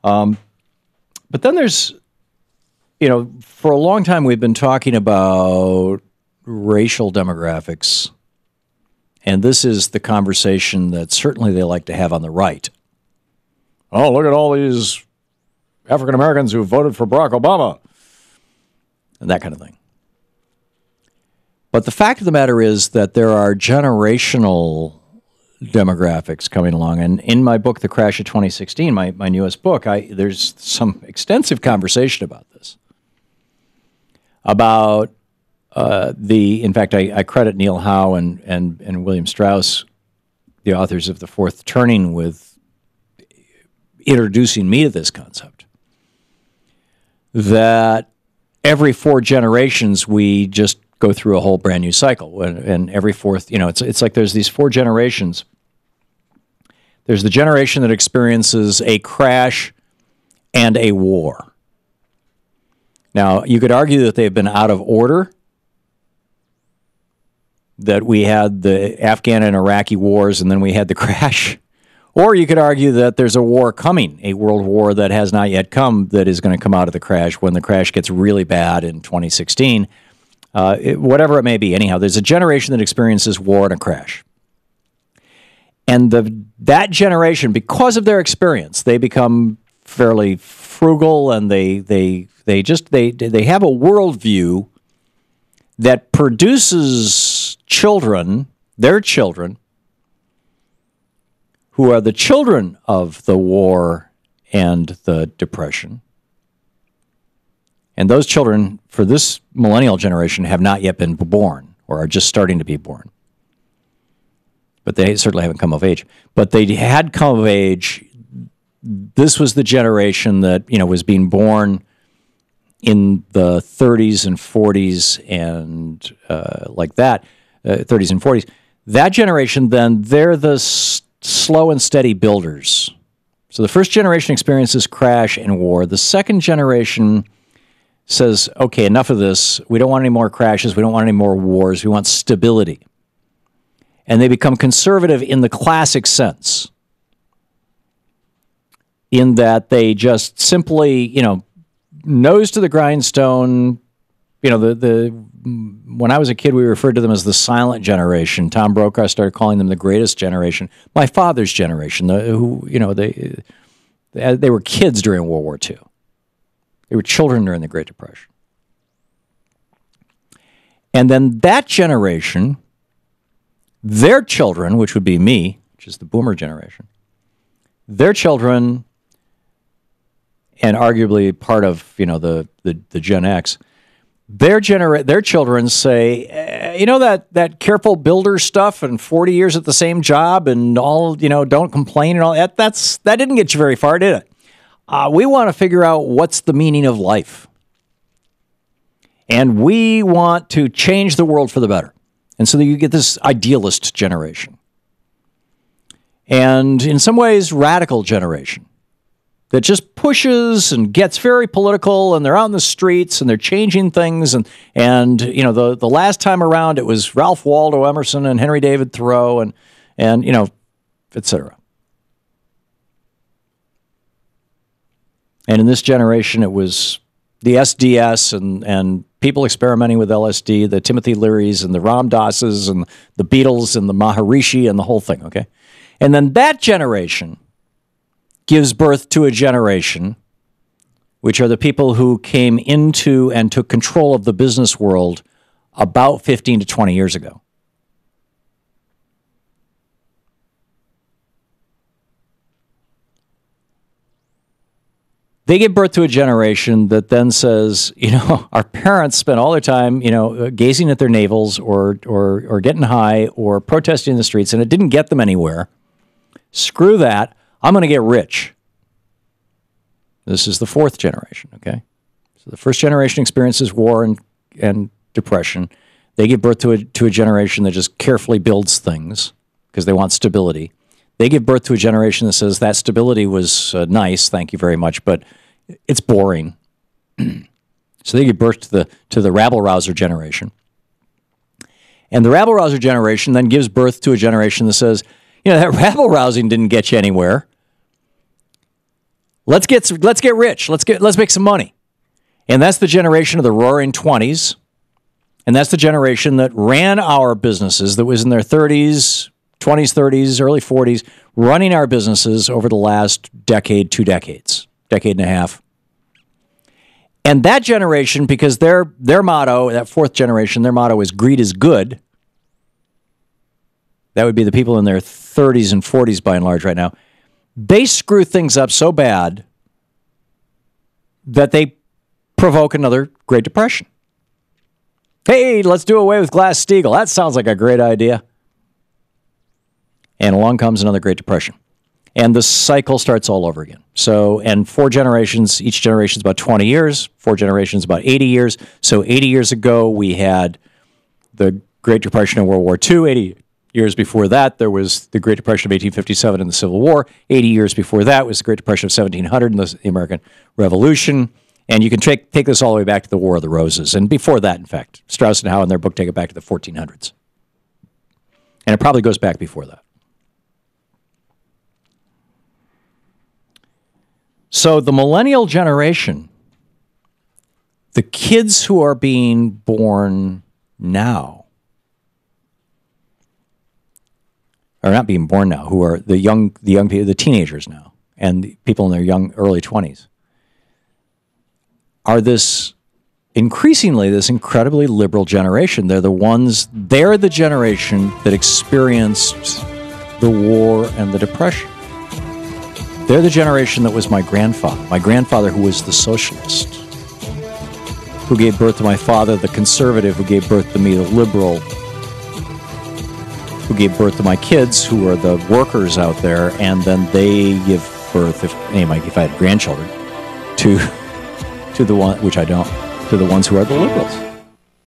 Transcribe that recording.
But then there's, for a long time we've been talking about racial demographics, and this is the conversation that certainly they like to have on the right. Oh, look at all these African Americans who voted for Barack Obama, and that kind of thing. But the fact of the matter is that there are generational demographics coming along. And in my book, The Crash of 2016, my newest book, there's some extensive conversation about this. About in fact, I credit Neil Howe and William Strauss, the authors of The Fourth Turning, with introducing me to this concept. That every 4 generations, we just go through a whole brand new cycle. And every fourth, it's like there's these 4 generations. There's the generation that experiences a crash and a war. Now, you could argue that they've been out of order, that we had the Afghan and Iraqi wars and then we had the crash. Or you could argue that there's a war coming, a world war that has not yet come, that is going to come out of the crash when the crash gets really bad in 2016. Whatever it may be. Anyhow, there's a generation that experiences war and a crash. And that generation, because of their experience, they become fairly frugal, and they have a worldview that produces children, their children, who are the children of the war and the Depression. And those children, for this millennial generation, have not yet been born, or are just starting to be born. But they certainly haven't come of age. But they had come of age. This was the generation that, was being born in the 30s and 40s and like that, 30s and 40s. That generation, then, they're the slow and steady builders. So the first generation experiences crash and war. The second generation says, okay, enough of this. We don't want any more crashes. We don't want any more wars. We want stability. And they become conservative in the classic sense, in that they just simply, nose to the grindstone. When I was a kid, we referred to them as the silent generation. Tom Brokaw started calling them the greatest generation. My father's generation, they were kids during World War II. They were children during the Great Depression. And then that generation, their children, which would be me, which is the boomer generation, their children, and arguably part of, the Gen X, their children say, that careful builder stuff and 40 years at the same job and all, don't complain and all that, that didn't get you very far, did it? We want to figure out what's the meaning of life. And we want to change the world for the better. And so you get this idealist generation. And in some ways, radical generation that just pushes and gets very political, and they're out in the streets and they're changing things. And the last time around, it was Ralph Waldo Emerson and Henry David Thoreau and et cetera. And in this generation, it was the SDS and people experimenting with LSD, the Timothy Learys and the Ram Dasses and the Beatles and the Maharishi and the whole thing, okay? And then that generation gives birth to a generation, which are the people who came into and took control of the business world about 15 to 20 years ago. They give birth to a generation that then says, our parents spent all their time, gazing at their navels or getting high or protesting in the streets, and it didn't get them anywhere. Screw that. I'm going to get rich. This is the fourth generation, okay? So the first generation experiences war and depression. They give birth to a generation that just carefully builds things because they want stability. They give birth to a generation that says that stability was nice, thank you very much, but it's boring. So they give birth to the rabble-rouser generation. And the rabble-rouser generation then gives birth to a generation that says, that rabble-rousing didn't get you anywhere. Let's get rich. Let's make some money. And that's the generation of the roaring 20s. And that's the generation that ran our businesses, that was in their 30s, 20s, 30s, early 40s, running our businesses over the last decade, 2 decades, decade and a half. And that generation, because their motto, that fourth generation, their motto is greed is good. That would be the people in their 30s and 40s by and large right now. They screw things up so bad that they provoke another Great Depression. Hey, let's do away with Glass-Steagall. That sounds like a great idea. And along comes another Great Depression. And the cycle starts all over again. So, and 4 generations, each generation is about 20 years, 4 generations about 80 years. So 80 years ago, we had the Great Depression in World War II. 80 years before that, there was the Great Depression of 1857 and the Civil War. 80 years before that was the Great Depression of 1700 and the American Revolution. And you can take this all the way back to the War of the Roses. And before that, in fact, Strauss and Howe in their book take it back to the 1400s. And it probably goes back before that. So the millennial generation, the kids who are being born now, are not being born now, who are the young people, the teenagers now, and the people in their early 20s, are increasingly this incredibly liberal generation. They're the generation that experienced the war and the Depression. They're the generation that was my grandfather who was the socialist, who gave birth to my father, the conservative, who gave birth to me, the liberal, who gave birth to my kids, who are the workers out there, and then they give birth, if I had grandchildren, to the one, which I don't, to the ones who are the liberals.